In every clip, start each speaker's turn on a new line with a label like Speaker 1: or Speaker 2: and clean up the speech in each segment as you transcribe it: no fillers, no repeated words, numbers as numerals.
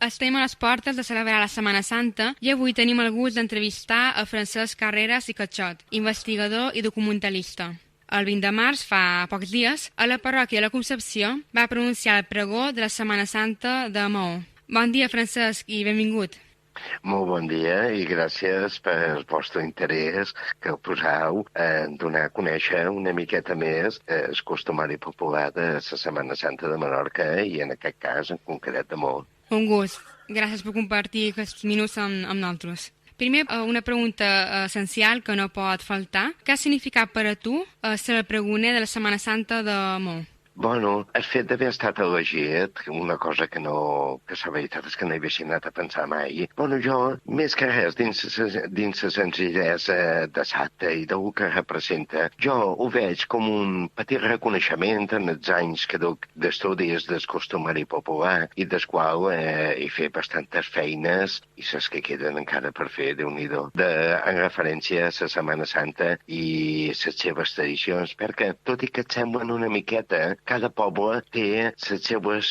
Speaker 1: Estem a les portes de celebrar la Setmana Santa i avui tenim el gust d'entrevistar a Francesc Carreras i Catxot, investigador i documentalista. El 20 de març, fa pocs dies, a la parròquia de la Concepció va pronunciar el pregó de la Setmana Santa de Maó. Bon dia, Francesc, i benvingut.
Speaker 2: Molt bon dia i gràcies pel vostre interès que heu poseu en donar a conèixer una miqueta més el costumari popular de la Setmana Santa de Menorca i en aquest cas en concret de Maó.
Speaker 1: Un gust. Gràcies per compartir aquests minuts amb nosaltres. Primer, una pregunta essencial que no pot faltar. Què ha significat per a tu ser el pregoner de la Setmana Santa de Maó?
Speaker 2: Bueno, el fet d'haver estat elegit, una cosa que la veritat és que no hi havia anat a pensar mai. Bueno, jo, més que res, dins la senzillesa de l'acte i del que representa, jo ho veig com un petit reconeixement en els anys que duc d'estudis del costumari popular i del qual he fet bastantes feines i les que queden encara per fer, Déu-n'hi-do, en referència a la Setmana Santa i les seves tradicions, perquè tot i que et semblen una miqueta, cada poble té les seves,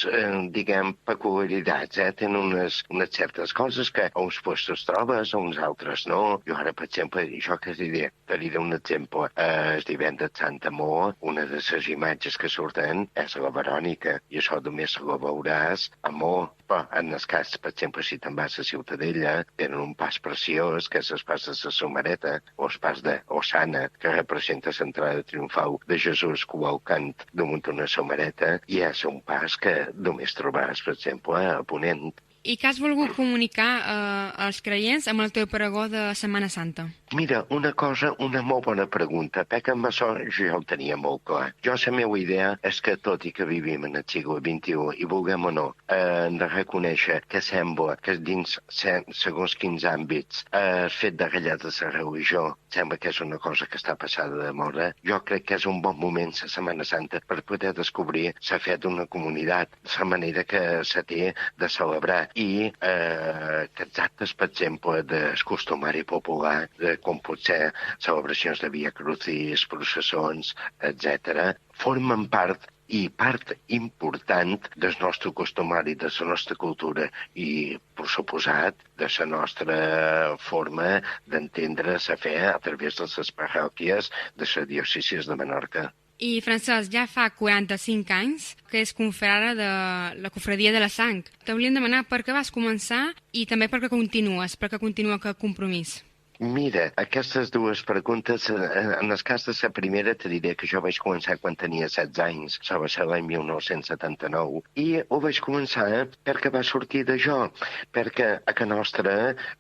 Speaker 2: peculiaritats, Tenen unes certes coses que a uns puestos trobes, a uns altres no. Jo ara, per exemple, te diré un exemple. El divendres Santa Maó, una de les imatges que surten és la Verònica, i això només la veuràs a Maó. Però, en el cas, per exemple, si te'n vas a Ciutadella, tenen un pas preciós, que és el pas de la Somareta, o el pas d'Osana, que representa l'entrada triomfal de Jesús cavalcant damunt una somareta, i és un pas que només trobaràs, per exemple, a Ponent.
Speaker 1: I què has volgut comunicar als creients amb el teu pregó de Setmana Santa?
Speaker 2: Mira, una molt bona pregunta, perquè amb això jo ja ho tenia molt clar. La meva idea és que, tot i que vivim en el segle XXI, i vulguem o no, hem de reconèixer que sembla que dins segons quins àmbits el fet de ratllar de la religió sembla que és una cosa que està passada de moda. Jo crec que és un bon moment, la Setmana Santa, per poder descobrir la fe d'una comunitat, la manera que se té de celebrar, i aquests actes, per exemple, del costumari popular, com pot ser celebracions de Via Crucis, processons, etc., formen part important del nostre costumari, de la nostra cultura i, per suposat, de la nostra forma d'entendre la fe a través de les parròquies de les diòcesis de Menorca.
Speaker 1: I, Francesc, ja fa 45 anys que és confrare de la Cofradia de la Sang. T'hauríem demanar per què vas començar i també per què continues, per què continua aquest compromís.
Speaker 2: Mira, aquestes dues preguntes, en el cas de la primera te diré que jo vaig començar quan tenia 16 anys, això va ser l'any 1979, i ho vaig començar perquè va sortir de jo, perquè a casa nostra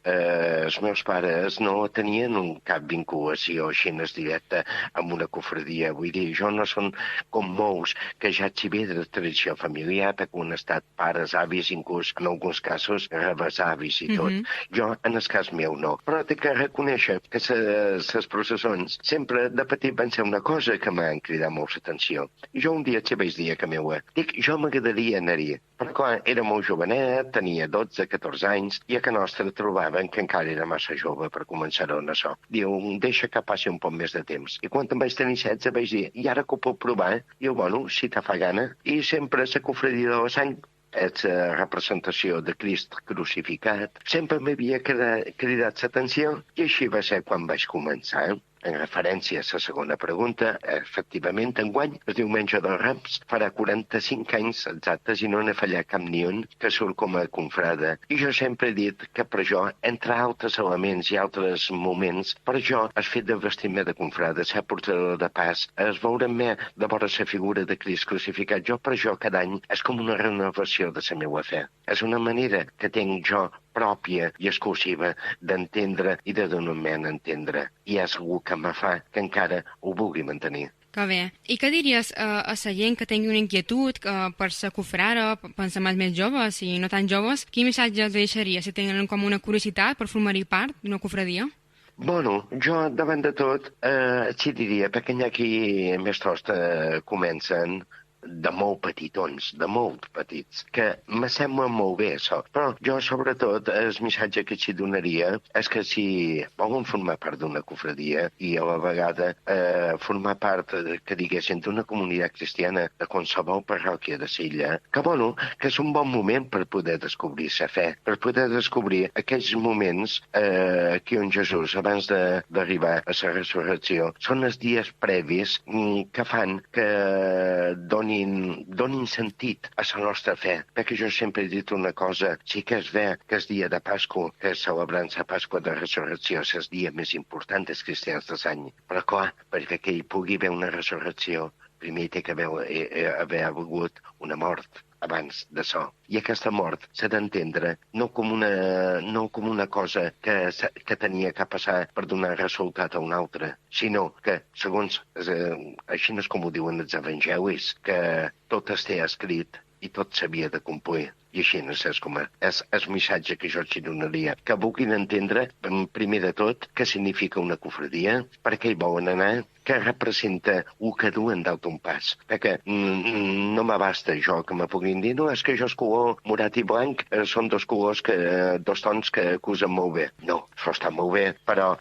Speaker 2: els meus pares no tenien cap vinculació així directa amb una cofradia. Vull dir, jo no són com molts que ja s'hi ve de tradició familiar, perquè han estat pares, avis, inclús en alguns casos rebesavis i tot. Jo, en el cas meu, no. Però té que reconèixer que les processons sempre de petit van ser una cosa que m'han cridat molt l'atenció. Jo un dia vaig dir a que meua, jo m'agradaria anar-hi. Però clar, era molt jovenet, tenia 12-14 anys, i a que nostra trobaven que encara era massa jove per començar en això. Diu, deixa que passi un poc més de temps. I quan em vaig tenir 16 vaig dir, i ara que ho puc provar? Diu, bueno, si te fa gana. I sempre la Cofradia de la Sang, és la representació de Crist crucificat, sempre m'havia cridat l'atenció, i així va ser quan vaig començar. En referència a la segona pregunta, efectivament, enguany, el diumenge dels Rams, farà 45 anys exactes i no n'ha fallat cap ni un que surt com a confrada. I jo sempre he dit que per jo, entre altres elements i altres moments, per jo, el fet de vestir-me de confrada, ser portador de pas, es veure-me de vora la figura de Crist crucificat, jo per jo cada any és com una renovació de la meva fe. És una manera que tinc jo pròpia i exclusiva d'entendre i de donar-me a entendre. I és algú que me fa que encara ho vulgui mantenir.
Speaker 1: Que bé. I què diries a la gent que tingui una inquietud per ser cofrare, pensar més joves i no tan joves, quin missatge els deixaria si tenen com una curiositat per formar-hi part d'una cofradia?
Speaker 2: Bueno, jo, davant de tot, sí diria, perquè n'hi ha qui més tost comencen de molt petitons, de molt petits, que me sembla molt bé, això. Però jo, sobretot, el missatge que s'hi donaria és que si volen formar part d'una cofradia i a la vegada formar part, que diguessin, d'una comunitat cristiana de qualsevol parròquia de Silla, que, bueno, que és un bon moment per poder descobrir la fe, per poder descobrir aquells moments que en Jesús, abans d'arribar a la resurrecció, són els dies previs que fan que donin sentit a la nostra fe. Perquè jo sempre he dit una cosa, sí que és bé que el dia de Pasqua, que celebrant la Pasqua de Resurrecció, és el dia més important dels cristians de l'any. Però clar, perquè que hi pugui haver una resurrecció, primer té que haver hagut una mort abans d'això. I aquesta mort s'ha d'entendre no com una cosa que tenia que passar per donar resultat a una altra, sinó que, segons, així és com ho diuen els evangelis, que tot està escrit i tot s'havia de complir. I així és com és el missatge que jo els donaria. Que vulguin entendre, primer de tot, què significa una cofradia, per què hi volen anar, què representa el que duen dalt un pas. Perquè no m'abasta jo que me puguin dir no, és que jo el color morat i blanc són dos tons que acusen molt bé. No, això està molt bé, però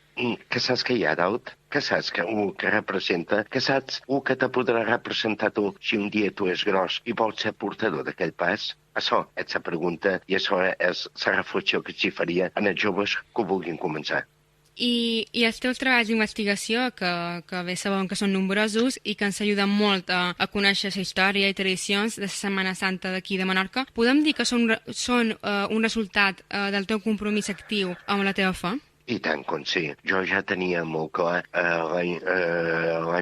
Speaker 2: que saps que hi ha dalt? Que saps que representa? Que saps que te podrà representar tu si un dia tu és gros i vols ser portador d'aquell pas? Això és la pregunta i això és la reflexió que s'hi faria en els joves que ho vulguin començar.
Speaker 1: I els teus treballs d'investigació, que bé sabem que són nombrosos i que ens ajuden molt a conèixer la història i tradicions de la Setmana Santa d'aquí de Menorca, podem dir que són un resultat del teu compromís actiu amb la teva fe?
Speaker 2: I tant com sí. Jo ja tenia molt clar l'any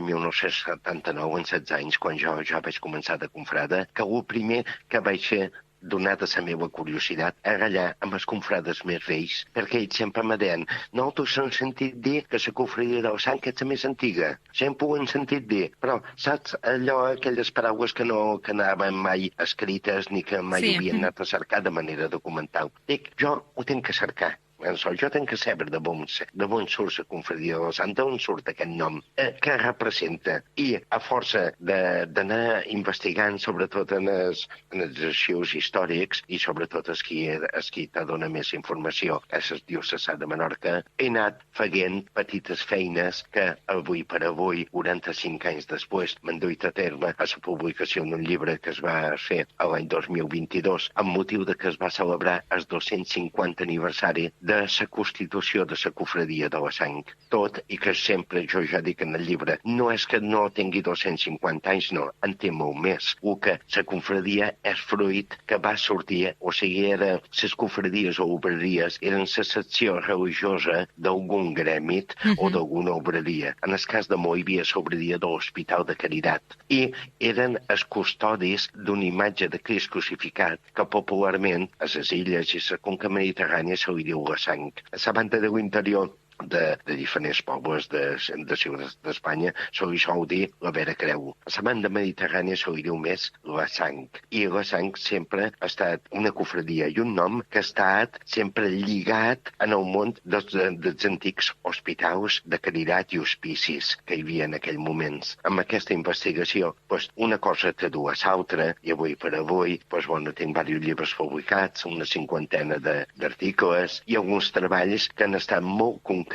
Speaker 2: 1979, en 16 anys, quan jo vaig començar de confrada, que el primer que vaig fer, donada la meva curiositat, era allà amb els confrades més vells, perquè ells sempre me deien nosaltres hem sentit dir que la cofradia del Sant és la més antiga. Sempre ho hem sentit dir, però saps allò, aquelles paraules que no anaven mai escrites ni que mai havien anat a cercar de manera documental. Dic, jo ho tinc que cercar. Jo tinc que saber de on surt la confradia del Sant, d'on surt aquest nom, què representa. I a força d'anar investigant, sobretot en els arxius històrics, i sobretot els qui te dona més informació, és el diocesà de Menorca, he anat fent petites feines que avui per avui, 45 anys després, m'han duit a terme a la publicació d'un llibre que es va fer l'any 2022, amb motiu de que es va celebrar el 250 aniversari de la constitució de la cofradia de la Sang. Tot, i que sempre, jo ja dic en el llibre, no és que no tingui 250 anys, no, en té molt més. O que la cofradia és fruit que va sortir, o sigui, les cofradies o obreries eren la secció religiosa d'algun grèmit o d'alguna obreria. En el cas de Mo hi havia l'obreria de l'Hospital de Caritat. I eren els custodis d'una imatge de Crist crucificat que popularment a les illes i la conca mediterrània se li diu la Sang. A la banda de l'interior de diferents pobles de ciutats d'Espanya se li sol dir la Vera Creu. A la banda mediterrània se li diu més la Sang. I la Sang sempre ha estat una cofradia i un nom que ha estat sempre lligat en el món dels antics hospitals de caritat i hospicis que hi havia en aquells moments. Amb aquesta investigació, una cosa te du a l'altra, i avui per avui, tinc diversos llibres publicats, una 50 d'articles i alguns treballs que han estat molt concrets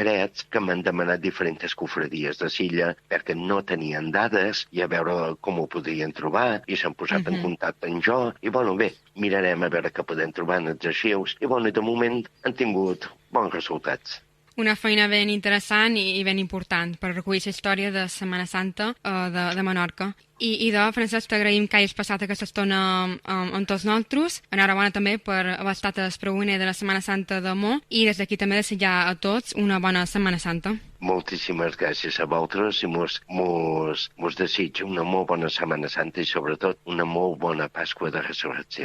Speaker 2: que m'han demanat diferents cofradies de Silla perquè no tenien dades i a veure com ho podrien trobar i s'han posat en contacte amb jo i bé, mirarem a veure què podem trobar en els arxius i de moment han tingut bons resultats.
Speaker 1: Una feina ben interessant i ben important per recollir la història de Setmana Santa de Menorca. I Francesc, t'agraïm que hagis passat aquesta estona amb tots nosaltres. Enhorabona també per haver estat el pregoner de la Setmana Santa de Mo i des d'aquí també desitjar a tots una bona Setmana Santa.
Speaker 2: Moltíssimes gràcies a vosaltres i mos desitjo una molt bona Setmana Santa i sobretot una molt bona Pasqua de Resurrecció.